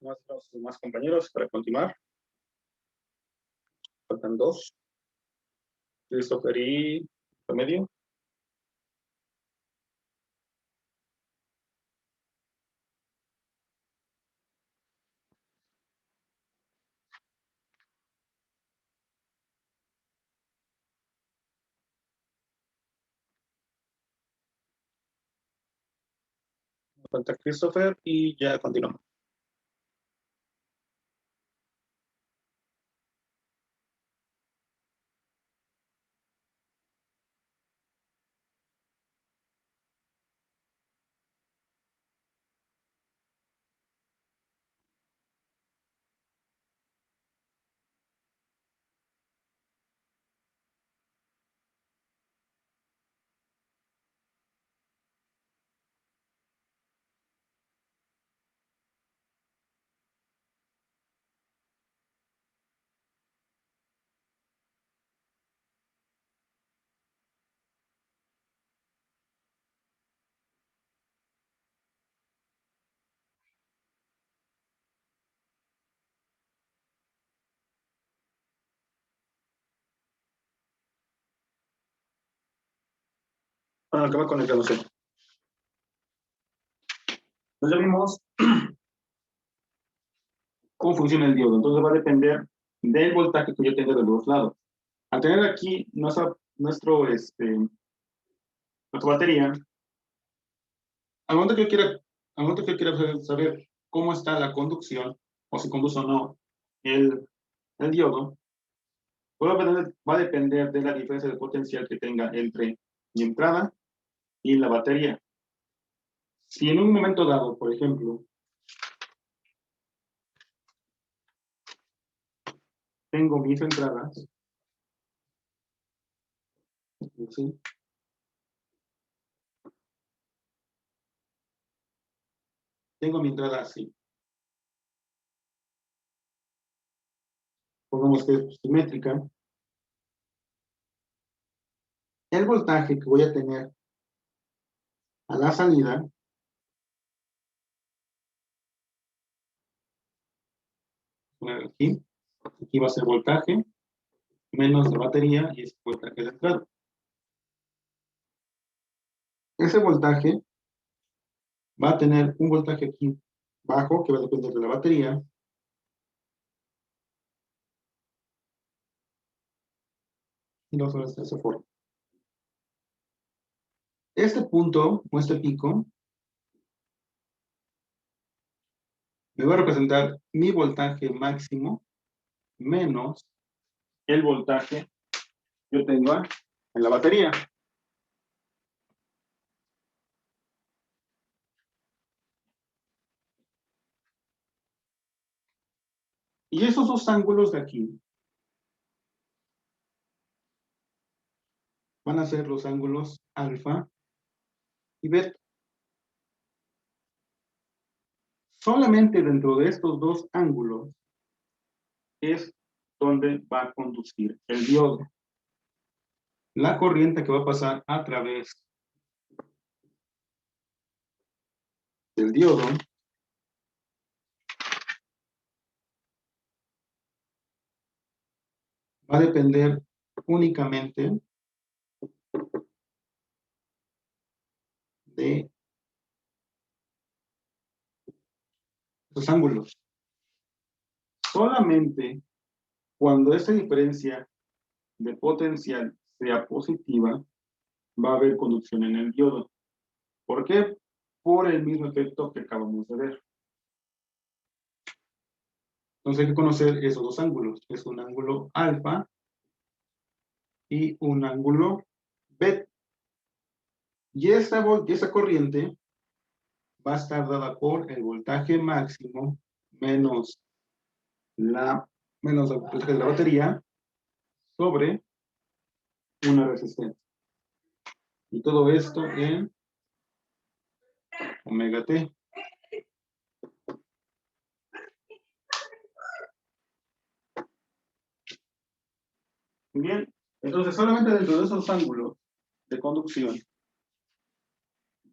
Nuestros demás compañeros para continuar. Faltan dos. Christopher y Remedio. Falta Christopher y ya continuamos. Bueno, acaba conectándose. Entonces ya vimos cómo funciona el diodo. Entonces va a depender del voltaje que yo tenga de los dos lados. Al tener aquí nuestra batería, al momento que yo quiera saber cómo está la conducción, o si conduce o no el diodo, pues va a depender de la diferencia de potencial que tenga entre mi entrada y la batería. Si en un momento dado, por ejemplo, tengo mis entradas, ¿sí? Tengo mi entrada así. Pongamos que es simétrica. El voltaje que voy a tener a la salida aquí va a ser voltaje menos la batería y es voltaje de entrada. Ese voltaje va a tener un voltaje aquí bajo que va a depender de la batería. Y lo vamos a hacer de esa forma. Este punto o este pico me va a representar mi voltaje máximo menos el voltaje que yo tengo en la batería. Y esos dos ángulos de aquí van a ser los ángulos alfa y beta. Solamente dentro de estos dos ángulos es donde va a conducir el diodo. La corriente que va a pasar a través del diodo va a depender únicamente de los ángulos. Solamente cuando esta diferencia de potencial sea positiva, va a haber conducción en el diodo. ¿Por qué? Por el mismo efecto que acabamos de ver. Entonces hay que conocer esos dos ángulos. Es un ángulo alfa y un ángulo beta. Y esa corriente va a estar dada por el voltaje máximo menos el voltaje de la batería sobre una resistencia. Y todo esto en omega t. Bien, entonces solamente dentro de esos ángulos de conducción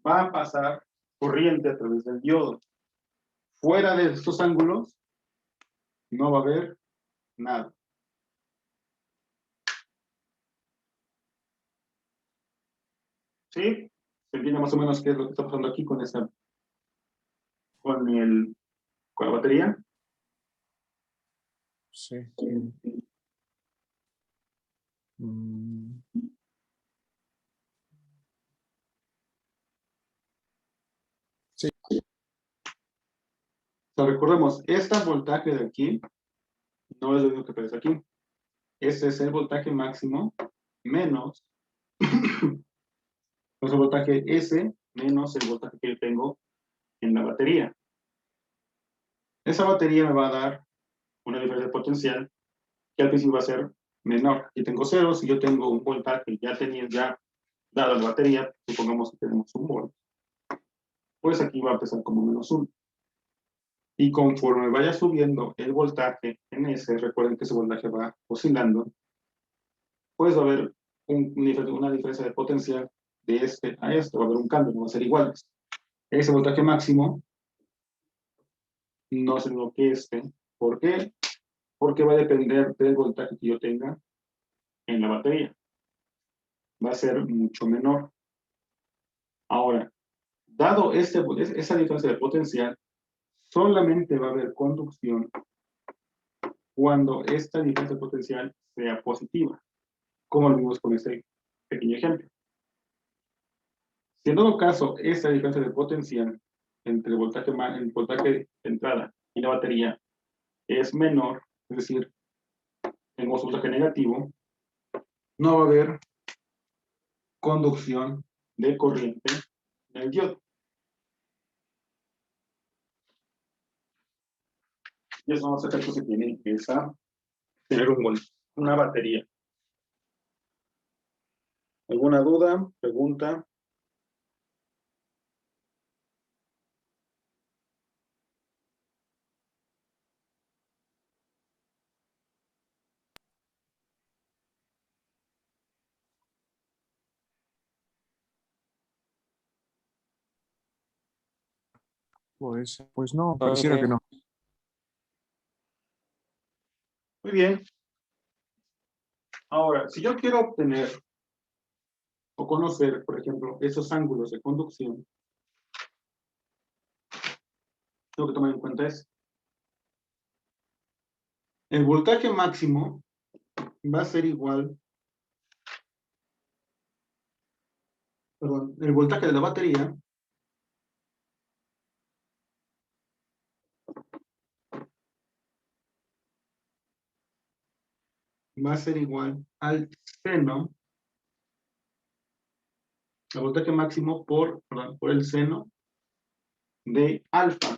va a pasar corriente a través del diodo. Fuera de estos ángulos, no va a haber nada. ¿Sí? ¿Se entiende más o menos qué es lo que está pasando aquí con con la batería? Sí. Mm, sí. O sea, recordemos, este voltaje de aquí no es lo mismo que aparece aquí. Este es el voltaje máximo menos el voltaje S menos el voltaje que yo tengo en la batería. Esa batería me va a dar una diferencia de potencial que al principio va a ser menor. Aquí tengo ceros y yo tengo un voltaje ya dado la batería, supongamos que tenemos un volt, pues aquí va a empezar como -1. Y conforme vaya subiendo el voltaje en S, recuerden que ese voltaje va oscilando, pues va a haber una diferencia de potencial de este a este, va a haber un cambio, no va a ser iguales. Ese voltaje máximo no es el mismo que este. ¿Por qué? Porque va a depender del voltaje que yo tenga en la batería. Va a ser mucho menor. Ahora, dado esa diferencia de potencial, solamente va a haber conducción cuando esta diferencia de potencial sea positiva, como lo vimos con este pequeño ejemplo. Si en todo caso esta diferencia de potencial entre el voltaje de entrada y la batería es menor, es decir, tenemos un voltaje negativo, no va a haber conducción de corriente en el diodo. Y esos son los efectos que tiene tener una batería. ¿Alguna duda? ¿Pregunta? Pues no, pareciera que no. Muy bien. Ahora, si yo quiero obtener o conocer, por ejemplo, esos ángulos de conducción, tengo que tomar en cuenta es el voltaje máximo va a ser igual, perdón, el voltaje de la batería va a ser igual al seno, el voltaje máximo por el seno de alfa.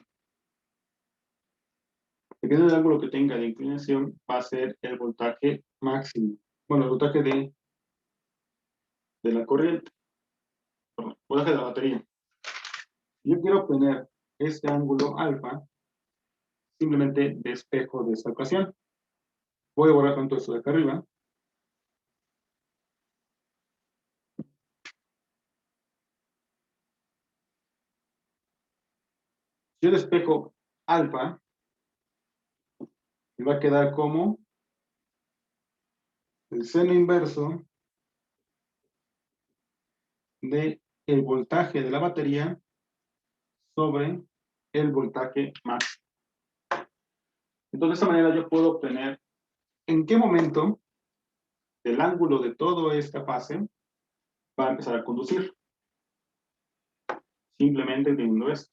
Dependiendo del ángulo que tenga de inclinación, va a ser el voltaje máximo. Bueno, el voltaje de la corriente, perdón, el voltaje de la batería. Si yo quiero obtener este ángulo alfa, simplemente despejo de esta ecuación. Voy a borrar tanto esto de acá arriba. Si yo despejo alfa, me va a quedar como el seno inverso de el voltaje de la batería sobre el voltaje máximo. Entonces, de esta manera yo puedo obtener en qué momento el ángulo de toda esta fase va a empezar a conducir. Simplemente teniendo esto.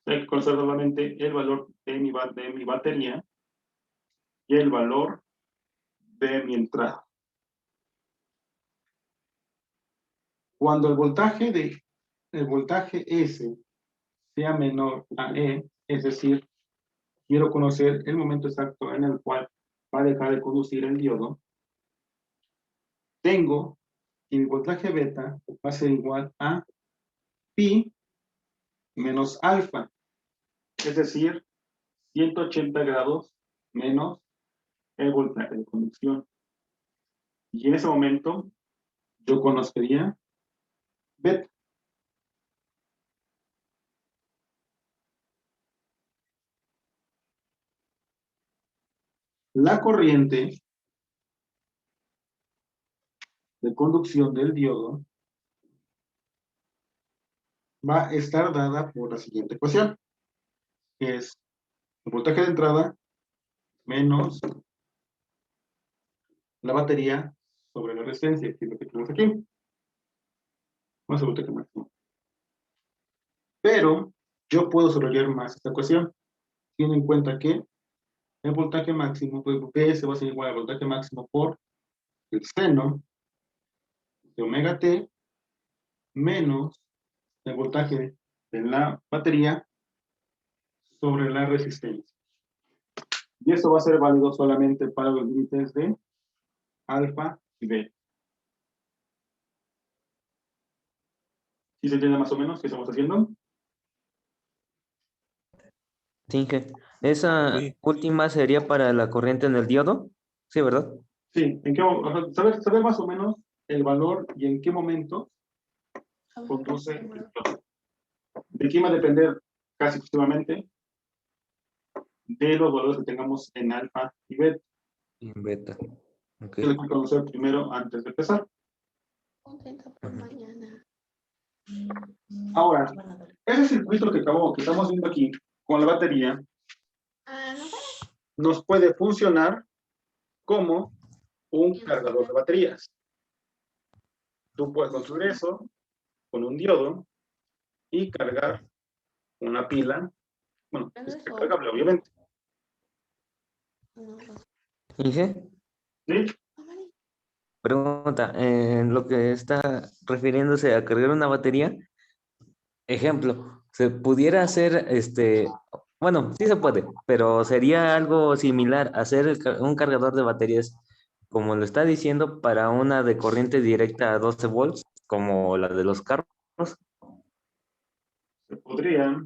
Hay que conocer solamente el valor de mi batería y el valor de mi entrada. Cuando el voltaje S sea menor a E, es decir, quiero conocer el momento exacto en el cual va a dejar de conducir el diodo, tengo que el voltaje beta va a ser igual a pi menos alfa, es decir, 180 grados menos el voltaje de conducción. Y en ese momento yo conocería beta. la corriente de conducción del diodo va a estar dada por la siguiente ecuación, que es el voltaje de entrada menos la batería sobre la resistencia, que es lo que tenemos aquí, más el voltaje máximo. Pero yo puedo subrayar más esta ecuación. Tiene en cuenta que el voltaje máximo, pues PS va a ser igual al voltaje máximo por el seno de omega t menos el voltaje de la batería sobre la resistencia. Y eso va a ser válido solamente para los límites de alfa y beta. ¿Sí se entiende más o menos qué estamos haciendo? Sí, Inge. Esa Sí. última sería para la corriente en el diodo. Sí, ¿verdad? Sí, ¿en qué, saber más o menos el valor y en qué momento conduce. ¿De quién va a depender casi exclusivamente? De los valores que tengamos en alfa y beta. En beta. Ok. Hay que conocer primero antes de empezar. Ahora, ese circuito que estamos viendo aquí con la batería nos puede funcionar como un cargador de baterías. Tú puedes construir eso con un diodo y cargar una pila. Bueno, es cargable, obviamente. Inge, ¿Sí? pregunta, en lo que está refiriéndose a cargar una batería, ejemplo, ¿se pudiera hacer bueno, sí se puede, pero sería algo similar, hacer un cargador de baterías, como lo está diciendo, para una de corriente directa a 12 volts, como la de los carros? Se podría.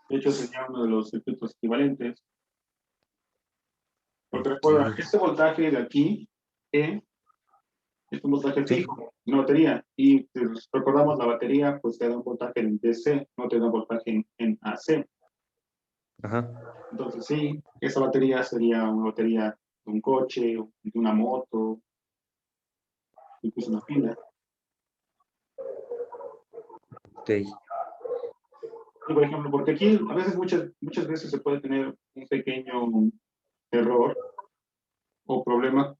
De hecho, sería uno de los circuitos equivalentes. Porque recuerda, este voltaje de aquí, E, es un voltaje Sí. fijo, una batería. Y si recordamos, la batería pues te da un voltaje en DC, no te da un voltaje en AC. Ajá. Entonces sí, esa batería sería una batería de un coche, de una moto, incluso una pila. Ok. Y por ejemplo, porque aquí a veces, muchas veces se puede tener un pequeño error o problema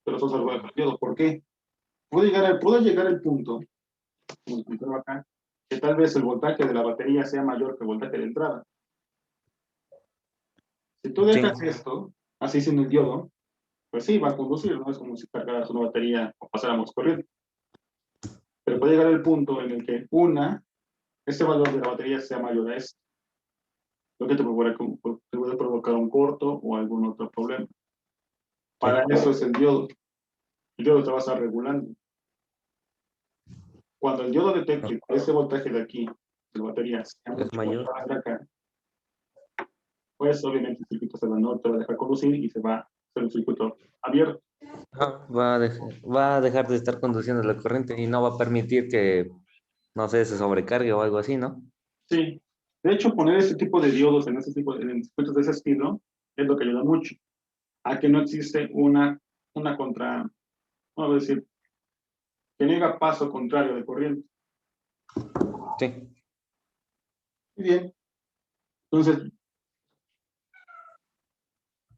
de los dos árboles del diodo. ¿Por qué? Puede llegar el punto, como explicaba acá, que tal vez el voltaje de la batería sea mayor que el voltaje de entrada. Si tú dejas Sí. esto, así sin el diodo, pues sí, va a conducir, ¿no? Es como si cargaras una batería o pasáramos corriente. Pero puede llegar el punto en el que este valor de la batería sea mayor a este, lo que te puede provocar un corto o algún otro problema. Para eso es el diodo. El diodo te va a estar regulando. Cuando el diodo detecte que ese voltaje de aquí, de la batería, sea Es mucho mayor. mayor de acá, pues obviamente el circuito no te va a dejar conducir y se va a hacer un circuito abierto. Ajá. Va a dejar de estar conduciendo la corriente y no va a permitir que, no sé, se sobrecargue o algo así, ¿no? Sí. De hecho, poner este tipo de diodos en circuitos de ese estilo es lo que ayuda mucho a que no existe una contra, vamos a decir, que no haga paso contrario de corriente. Sí. Muy bien. Entonces,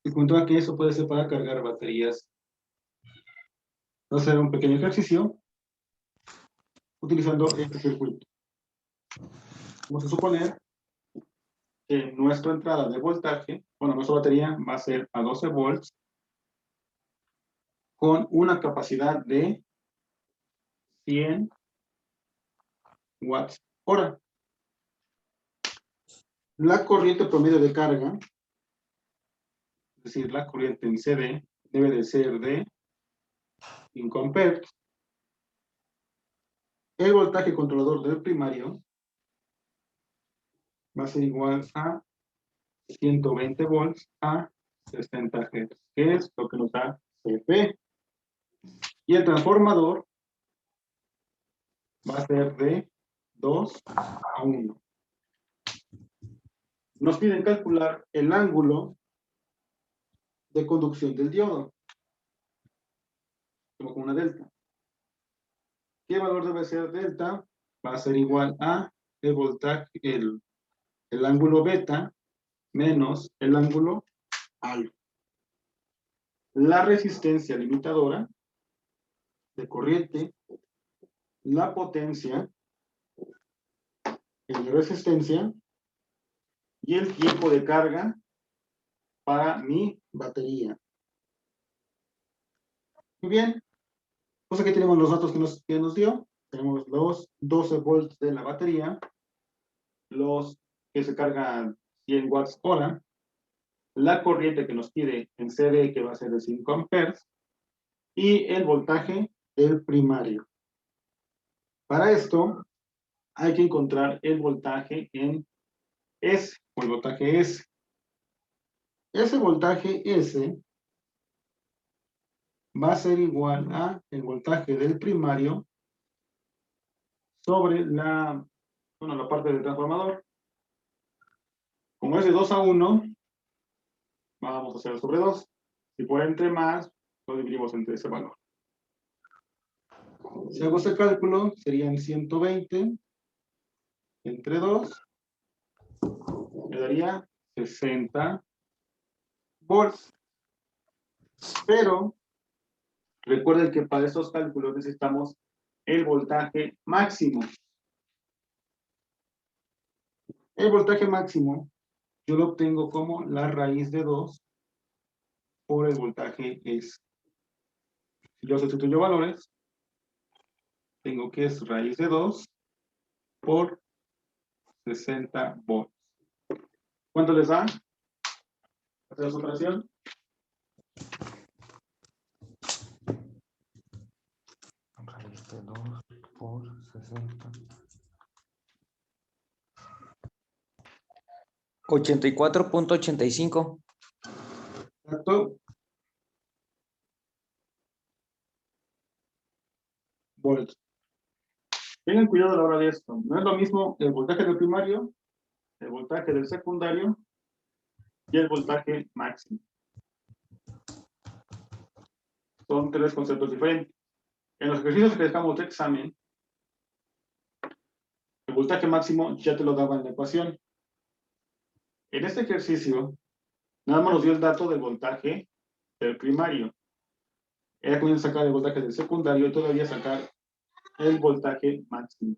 les comentaba que eso puede ser para cargar baterías. Vamos a hacer un pequeño ejercicio utilizando este circuito. Vamos a suponer que nuestra entrada de voltaje, bueno, nuestra batería va a ser a 12 volts con una capacidad de 100 watts hora. La corriente promedio de carga, es decir, la corriente en CD, debe de ser de 5 amperes. El voltaje controlador del primario va a ser igual a 120 volts a 60 Hz, que es lo que nos da CP. Y el transformador va a ser de 2 a 1. Nos piden calcular el ángulo de conducción del diodo, como con una delta. ¿Qué valor debe ser delta? Va a ser igual a el voltaje, el ángulo beta menos el ángulo alfa. La resistencia limitadora de corriente, la potencia en resistencia y el tiempo de carga para mi batería. Muy bien, pues aquí tenemos los datos que nos dio. Tenemos los 12 volts de la batería, los que se cargan 100 watts hora, la corriente que nos pide en CD, que va a ser de 5 amperes, y el voltaje del primario. Para esto, hay que encontrar el voltaje en S, o el voltaje S. Ese voltaje S va a ser igual a el voltaje del primario sobre la parte del transformador. Como es de 2 a 1, vamos a hacer sobre 2. Si por entre más, lo dividimos entre ese valor. Si hago ese cálculo, serían 120 entre 2, me daría 60 volts. Pero recuerden que para esos cálculos necesitamos el voltaje máximo. El voltaje máximo yo lo obtengo como la raíz de 2 por el voltaje S. Si yo sustituyo valores, tengo que es raíz de 2 por 60 volts. ¿Cuánto les da? ¿Hacemos otra operación? Raíz de 2 por 60. 84.85. Exacto. Volts. Tengan cuidado a la hora de esto. No es lo mismo el voltaje del primario, el voltaje del secundario y el voltaje máximo. Son tres conceptos diferentes. En los ejercicios que dejamos de examen, el voltaje máximo ya te lo daba en la ecuación. En este ejercicio, nada más nos dio el dato del voltaje del primario. Era como sacar el voltaje del secundario y todavía sacar el voltaje máximo.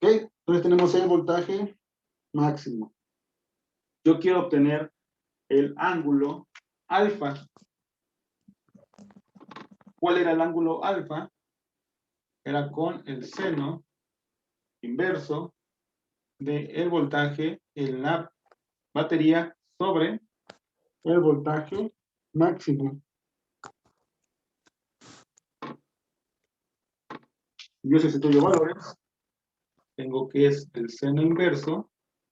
Ok, entonces tenemos el voltaje máximo. Yo quiero obtener el ángulo alfa. ¿Cuál era el ángulo alfa? Era con el seno inverso del voltaje en la batería sobre el voltaje máximo. Yo sustituyo valores. Tengo que es el seno inverso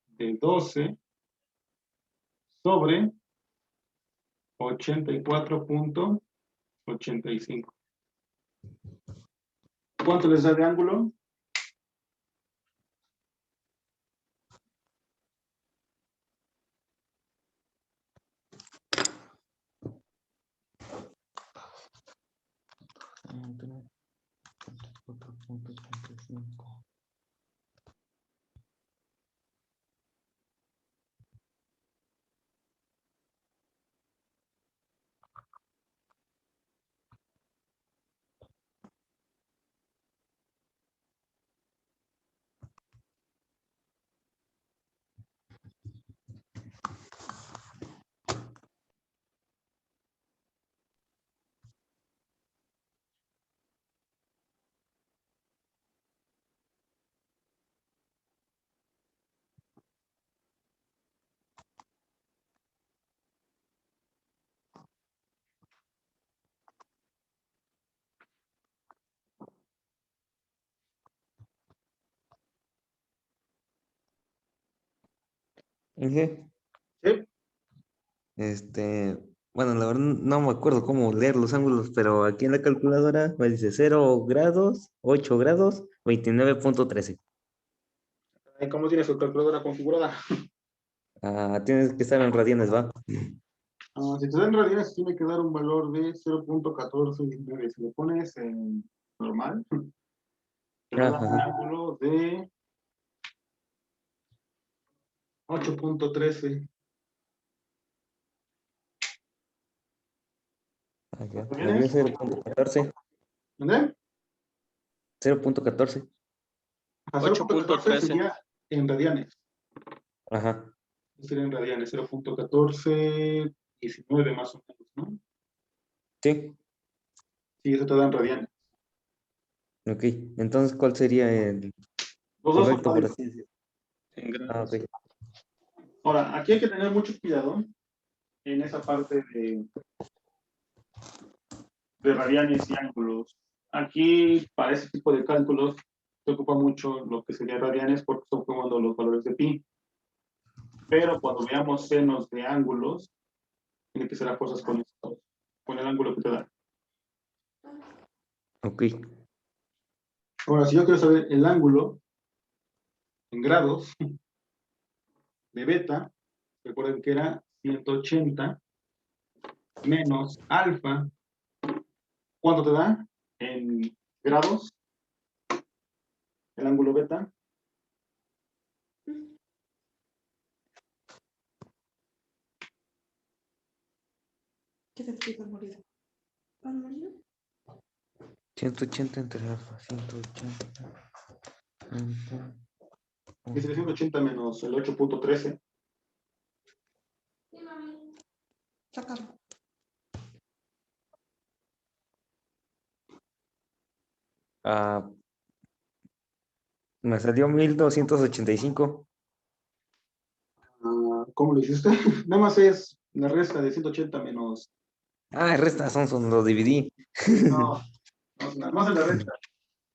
de 12 sobre 84.85. ¿Cuánto les da de ángulo? Entre 84.85. Inge, ¿Sí? este, Bueno, la verdad no me acuerdo cómo leer los ángulos, pero aquí en la calculadora me dice 0 grados, 8 grados, 29.13. ¿Cómo tiene su calculadora configurada? Ah, tienes que estar en radianes, ¿va? Si te dan radianes, tiene que dar un valor de 0.1419. Si lo pones en normal, te va a dar un Ajá. ángulo de 8.13. Acá. ¿Lo Me dio tienes? 0.14. ¿Entendés? 0.14. A 0.14 8.13. sería en radianes. Ajá. Sería en radianes, 0.1419 más o menos, ¿no? Sí. Sí, eso te da en radianes. Ok. Entonces, ¿cuál sería el Los dos son correcto, por válidos. así decirlo? En Ah, grados. ok. Ahora, aquí hay que tener mucho cuidado en esa parte de radianes y ángulos. Aquí, para ese tipo de cálculos, se ocupa mucho lo que sería radianes porque estamos tomando los valores de pi. Pero cuando veamos senos de ángulos, tiene que ser a fuerzas con el ángulo que te da. Ok. Ahora, si yo quiero saber el ángulo en grados de beta, recuerden que era 180 menos alfa. ¿Cuánto te da en grados el ángulo beta? ¿Qué te explica morido? ¿Pan morido? 180 entre alfa, 180. Dice 180 menos el 8.13. Sácalo. Ah, me salió 1285. ¿Cómo lo hiciste? Nada más es la resta de 180 menos. Ah, resta son, lo dividí. No, nada más en la resta.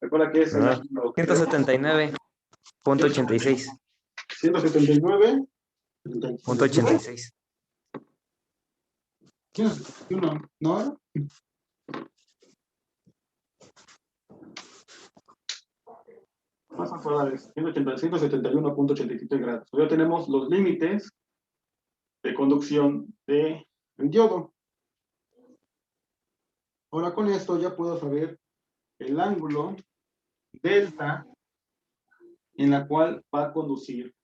Recuerda que es el Ah, ángulo. 179.86. 179. 186. 171, ¿no? Más a acordar es 171.87 grados. Ya tenemos los límites de conducción del diodo. Ahora con esto ya puedo saber el ángulo delta en la cual va a conducir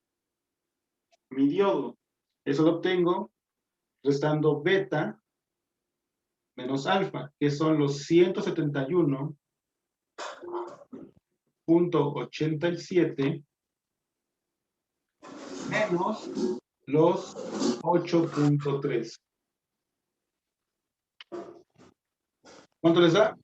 mi diodo. Eso lo obtengo restando beta menos alfa, que son los 171.87 menos los 8.3. ¿Cuánto les da?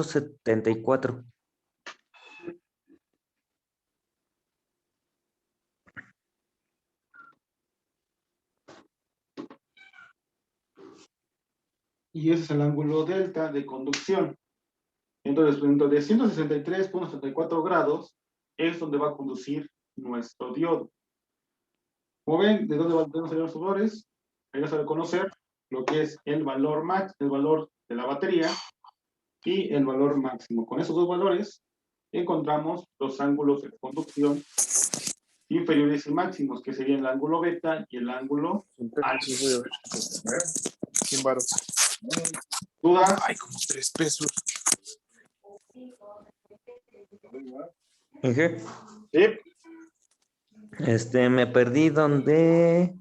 $163.74. Y ese es el ángulo delta de conducción. Entonces, dentro de 163.74 grados es donde va a conducir nuestro diodo. Como ven, ¿de dónde van a salir los valores? Ahí vas a reconocer lo que es el valor max, el valor de la batería y el valor máximo. Con esos dos valores encontramos los ángulos de conducción inferiores y máximos, que serían el ángulo beta y el ángulo alfa. 100 baros. ¿Dudas? Ay, como 3 pesos. Inge, Sí. me perdí donde,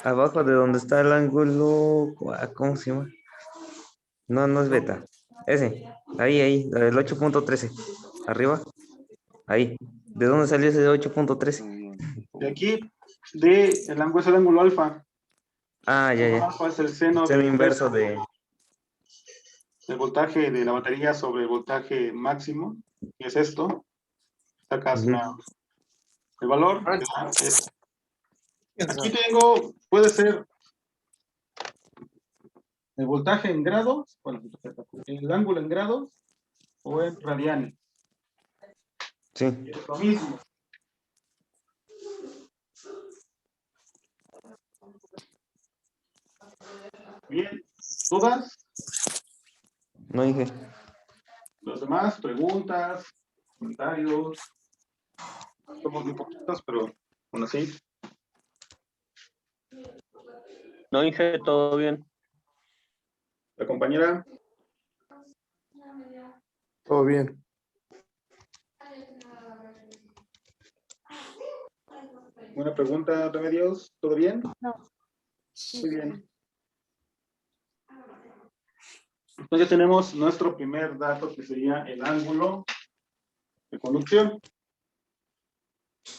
abajo de donde está el ángulo, ¿cómo se llama? No, no es beta. Ese, ahí, el 8.13. Arriba, ahí. ¿De dónde salió ese 8.13? De aquí, el ángulo es el ángulo alfa. Ah, El ya, ángulo ya. alfa es el seno Seno de inverso beta. de. el voltaje de la batería sobre el voltaje máximo, que es esto. Sacas el valor. Te da esto. Aquí tengo, puede ser el voltaje en grados, bueno, el ángulo en grados o en radianes. Sí. Es lo mismo. Bien, ¿dudas? No dije. Los demás, preguntas, comentarios. Somos muy poquitos, pero aún así. No dije todo bien. La compañera, Todo bien. buena pregunta, Remedios. ¿Todo bien? No. Muy bien. Entonces tenemos nuestro primer dato que sería el ángulo de conducción.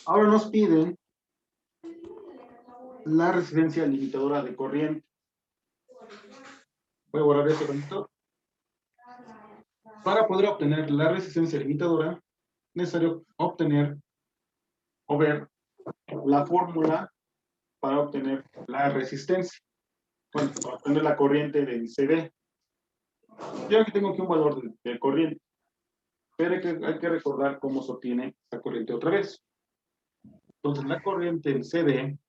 Ahora nos piden la resistencia limitadora de corriente. Voy a borrar ese bonito. Para poder obtener la resistencia limitadora, es necesario obtener o ver la fórmula para obtener la resistencia. Bueno, para obtener la corriente del CD. Yo aquí tengo aquí un valor de corriente, pero hay que recordar cómo se obtiene esta corriente otra vez. Entonces, la corriente en CD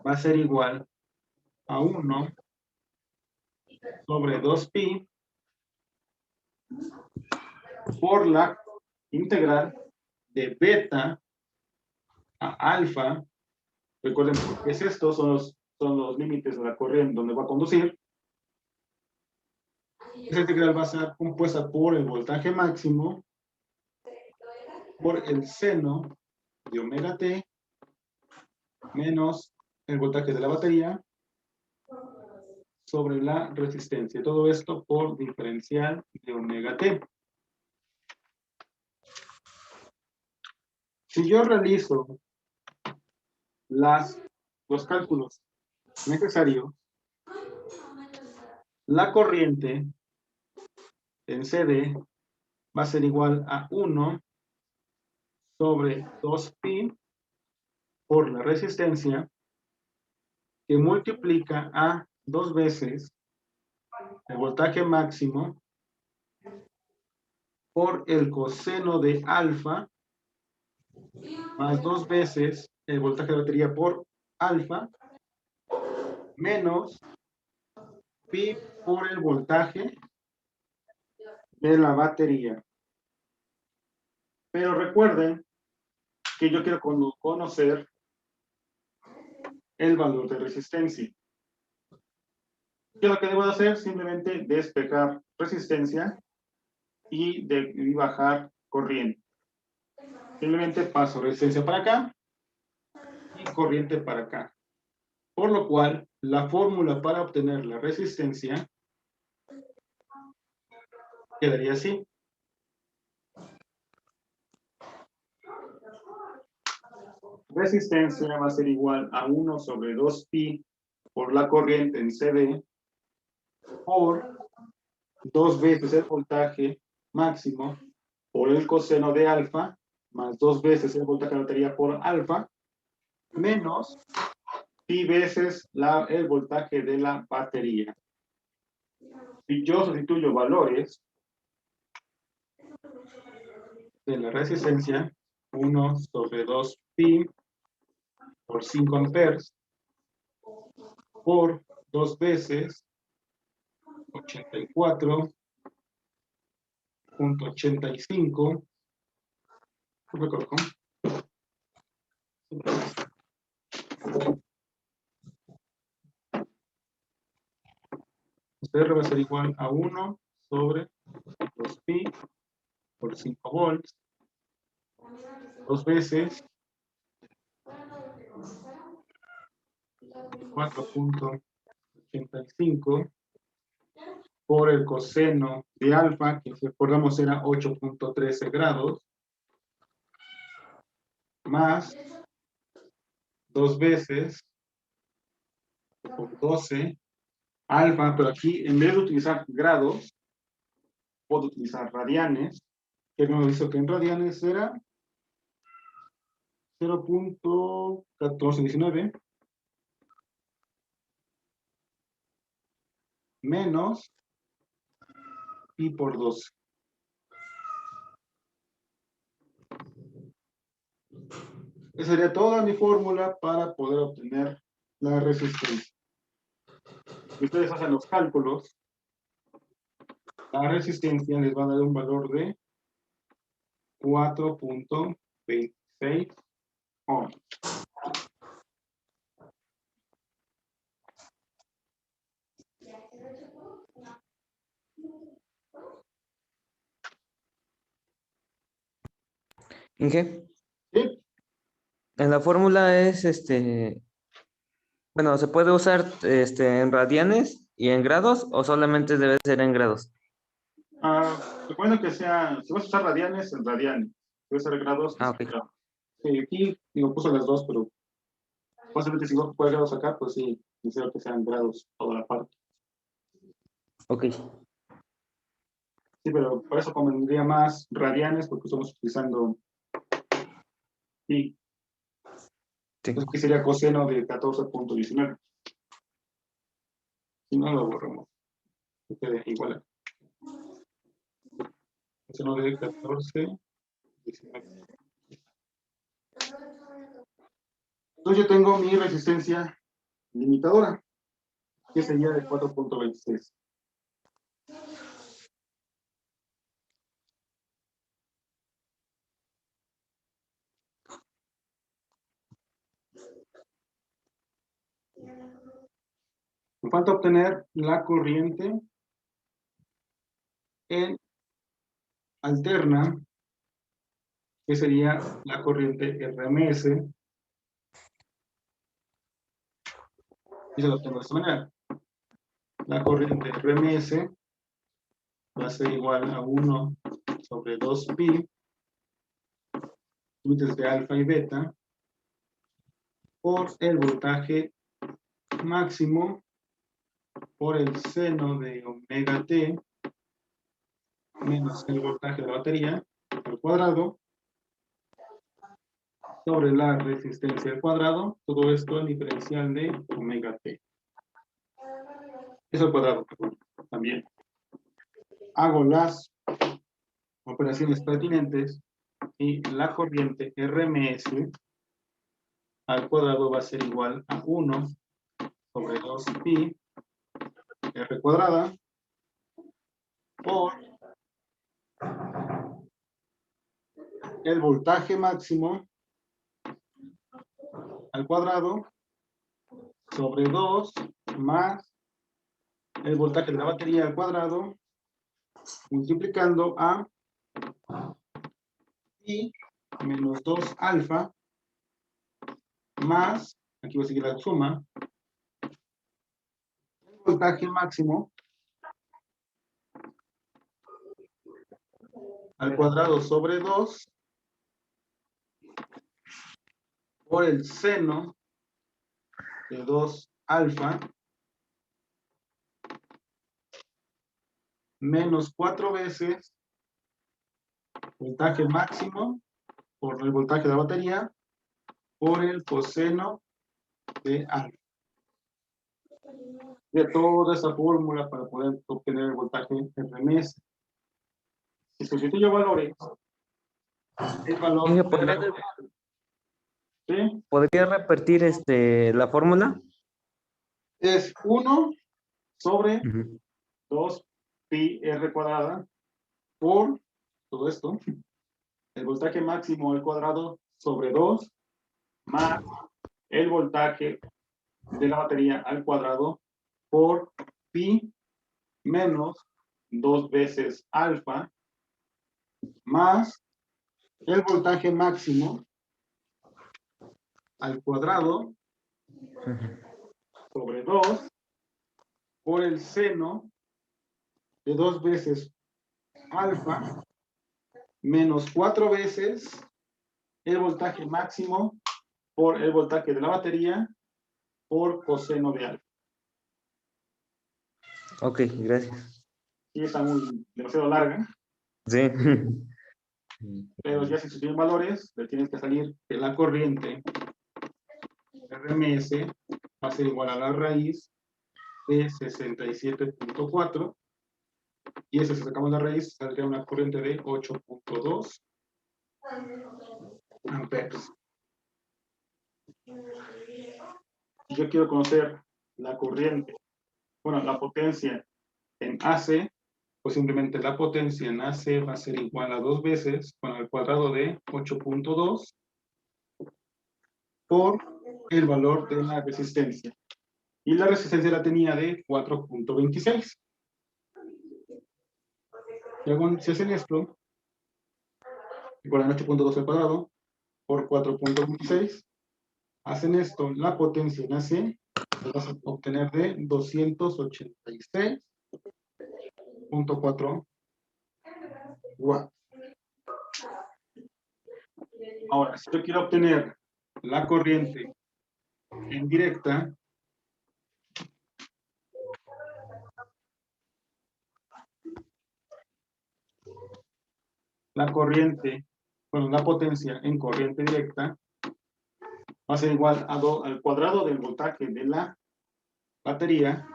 va a ser igual a 1 sobre 2pi por la integral de beta a alfa. Recuerden qué es esto, son los límites de la corriente donde va a conducir. Esa integral va a ser compuesta por el voltaje máximo por el seno de omega t menos el voltaje de la batería sobre la resistencia. Todo esto por diferencial de omega t. Si yo realizo los cálculos necesarios, la corriente en CD va a ser igual a 1 sobre 2pi por la resistencia, que multiplica a 2 veces el voltaje máximo por el coseno de alfa, más 2 veces el voltaje de batería por alfa, menos pi por el voltaje de la batería. Pero recuerden que yo quiero conocer el valor de resistencia. ¿Qué es lo que debo de hacer? Simplemente despejar resistencia y bajar corriente. Simplemente paso resistencia para acá y corriente para acá. Por lo cual, la fórmula para obtener la resistencia quedaría así. Resistencia va a ser igual a 1 sobre 2pi por la corriente en CD por 2 veces el voltaje máximo por el coseno de alfa más 2 veces el voltaje de la batería por alfa menos pi veces el voltaje de la batería. Si yo sustituyo valores de la resistencia, 1 sobre 2pi por 5 amperes por 2 veces 84.85. ¿Qué me coloco? R va a ser igual a 1 sobre 2pi por 5 volts, 2 veces 4.85 por el coseno de alfa, que recordamos era 8.13 grados, más 2 veces por 12 alfa, pero aquí en vez de utilizar grados, puedo utilizar radianes, que nos dice que en radianes era 0.1419 menos pi por 12. Esa sería toda mi fórmula para poder obtener la resistencia. Si ustedes hacen los cálculos, la resistencia les va a dar un valor de 4.26 ohms. Inge, ¿Sí? en la fórmula es bueno, ¿se puede usar en radianes y en grados o solamente debe ser en grados? Recuerda que sea, si vas a usar radianes, en radianes. Si vas a usar grados, Ah, en ok. grados. Sí, aquí digo, puse las dos, pero posiblemente si no puedes grados acá, pues sí, deseo que sean grados toda la parte. Ok. Sí, pero por eso convendría más radianes, porque estamos utilizando pi. Sí. Entonces aquí sería coseno de 14.19. Si no, lo borramos. Que quede igual a coseno de 14.19. Entonces yo tengo mi resistencia limitadora, que sería de 4.26. Me falta obtener la corriente en alterna, que sería la corriente RMS, y se lo obtengo de esta manera. La corriente RMS va a ser igual a 1 sobre 2pi, límites de alfa y beta, por el voltaje máximo por el seno de omega t menos el voltaje de la batería al cuadrado sobre la resistencia al cuadrado, todo esto en diferencial de omega t. Eso al cuadrado, perdón, también. Hago las operaciones pertinentes y la corriente RMS al cuadrado va a ser igual a 1 sobre 2pi r cuadrada por el voltaje máximo al cuadrado sobre 2 más el voltaje de la batería al cuadrado multiplicando a pi menos 2 alfa más, aquí voy a seguir la suma, el voltaje máximo al cuadrado sobre 2 por el seno de 2 alfa menos 4 veces voltaje máximo por el voltaje de la batería por el coseno de alfa. De toda esa fórmula para poder obtener el voltaje RMS. Si sustituyo valores, el valor Inge, de la... ¿Sí? ¿podría repetir la fórmula? Es 1 sobre Ujú. 2 pi r cuadrada por todo esto, el voltaje máximo al cuadrado sobre 2 más el voltaje de la batería al cuadrado por pi menos 2 veces alfa más el voltaje máximo al cuadrado sobre 2 por el seno de 2 veces alfa menos 4 veces el voltaje máximo por el voltaje de la batería por coseno de alfa. Ok, gracias. Y sí está demasiado larga, Sí. pero ya si se tienen valores, le tienes que salir que la corriente RMS va a ser igual a la raíz de 67.4, y eso, si sacamos la raíz, saldría una corriente de 8.2 amperes. Si yo quiero conocer la corriente, bueno, la potencia en AC, pues simplemente la potencia en AC va a ser igual a 2 veces con el cuadrado de 8.2 por el valor de la resistencia. Y la resistencia la tenía de 4.26. Si hacen esto, igual a 8.2 al cuadrado por 4.26, hacen esto, la potencia en AC, la vas a obtener de 286.4 watts. Ahora, si yo quiero obtener la corriente en directa, la corriente, bueno, la potencia en corriente directa va a ser igual al cuadrado del voltaje de la batería,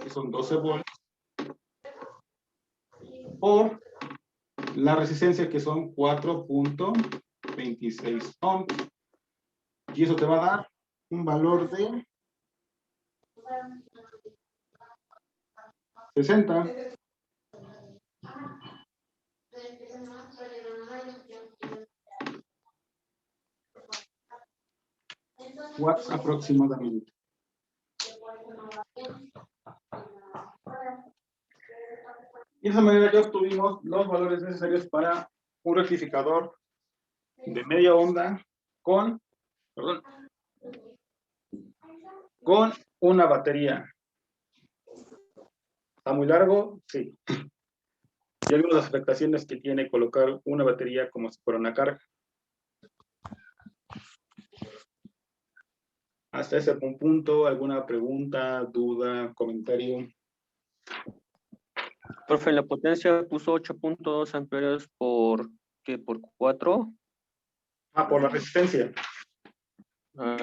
que son 12 volts, por la resistencia, que son 4.26 ohms. Y eso te va a dar un valor de 60 watts aproximadamente. Y de esa manera ya obtuvimos los valores necesarios para un rectificador de media onda con una batería. ¿Está muy largo? Sí. Ya vimos las afectaciones que tiene colocar una batería como si fuera una carga. Hasta ese punto, ¿alguna pregunta, duda, comentario? Profe, la potencia puso 8.2 amperes por, ¿qué? ¿Por 4? Por la resistencia.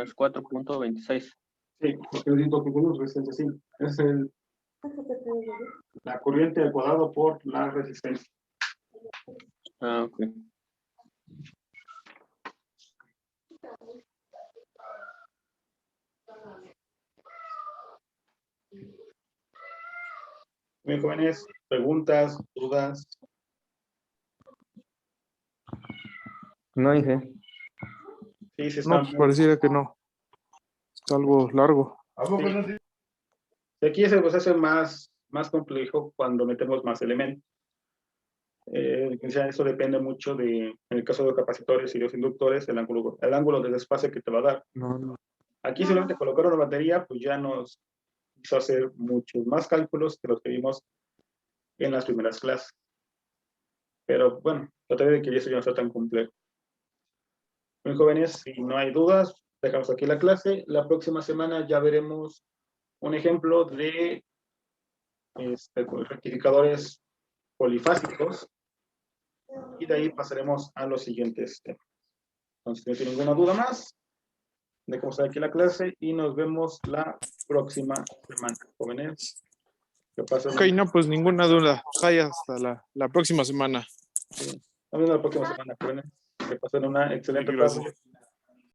Es 4.26. Sí, porque el grito que puso resistencia, sí. Es la corriente al cuadrado por la resistencia. Ah, ok. Bien, jóvenes, preguntas, dudas. No, Inge. Sí, sí, No, está pues pareciera que no. Está algo largo. sí. Aquí se pues, hace más complejo cuando metemos más elementos. Eso depende mucho de, en el caso de los capacitores y los inductores, el ángulo de desfase que te va a dar. No. Aquí solamente colocar una batería, pues ya nos hizo hacer muchos más cálculos que los que vimos en las primeras clases. Pero bueno, trataré de que eso ya no sea tan complejo. Muy jóvenes, si no hay dudas, dejamos aquí la clase. La próxima semana ya veremos un ejemplo de rectificadores polifásicos, y de ahí pasaremos a los siguientes temas. Entonces, no tiene ninguna duda más, dejamos aquí la clase y nos vemos la próxima semana, jóvenes. Que pasen Ok, no, pues ninguna duda. Pues ahí hasta la próxima semana. nos vemos la próxima semana, jóvenes. Que pasen una excelente Gracias. tarde.